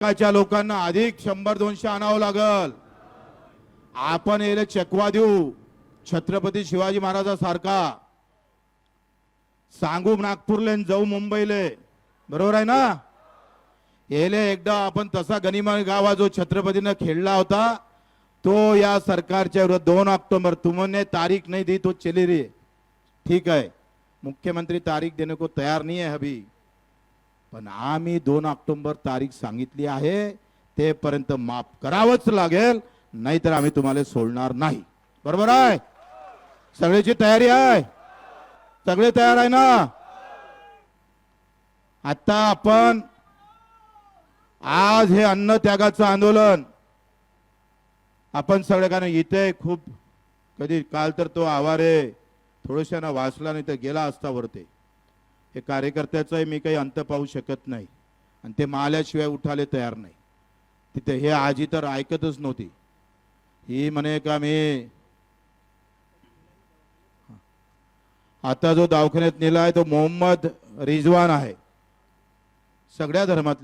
च्या लोकांना अधिक 100-200 आणावं लागल. आपण याला चकवा देऊ छत्रपती शिवाजी महाराजासारखा. सांगू नागपूरले जाऊ मुंबईले, बरोबर आहे ना. येले एकदा आपण तसा गनिमा गावा जो छत्रपतीने खेळला होता तो या सरकारच्या विरोधात 2 अक्टूबर तुमने तारीख नहीं दी तो चली रही. ठीक है, मुख्यमंत्री तारीख देने को तयार नहीं है अभी, पण आम्ही 2 अक्टोबर तारीख सांगितली आहे, ते पर्यंत माफ करावंच लागेल, नाहीतर आम्ही तुम्हाला सोडणार नाही. बरोबर आहे. सगळ्याची तयारी आहे, सगळे तयार आहे ना. आता आपण आज हे अन्न त्यागाचं आंदोलन आपण सगळ्यांना इथे खूप कधी काल तर तो आवारे थोडंसं वाचला नाही तर गेला असता वरते. हे कार्यकर्त्याचं मी काही अंत पाहू शकत नाही आणि ते माल्याशिवाय उठाले तयार नाही. तिथे हे आजी तर ऐकतच नव्हती. ही म्हणे का मी आता जो दवाखान्यात नेला आहे तो मोहम्मद रिजवान आहे, सगळ्या धर्मातले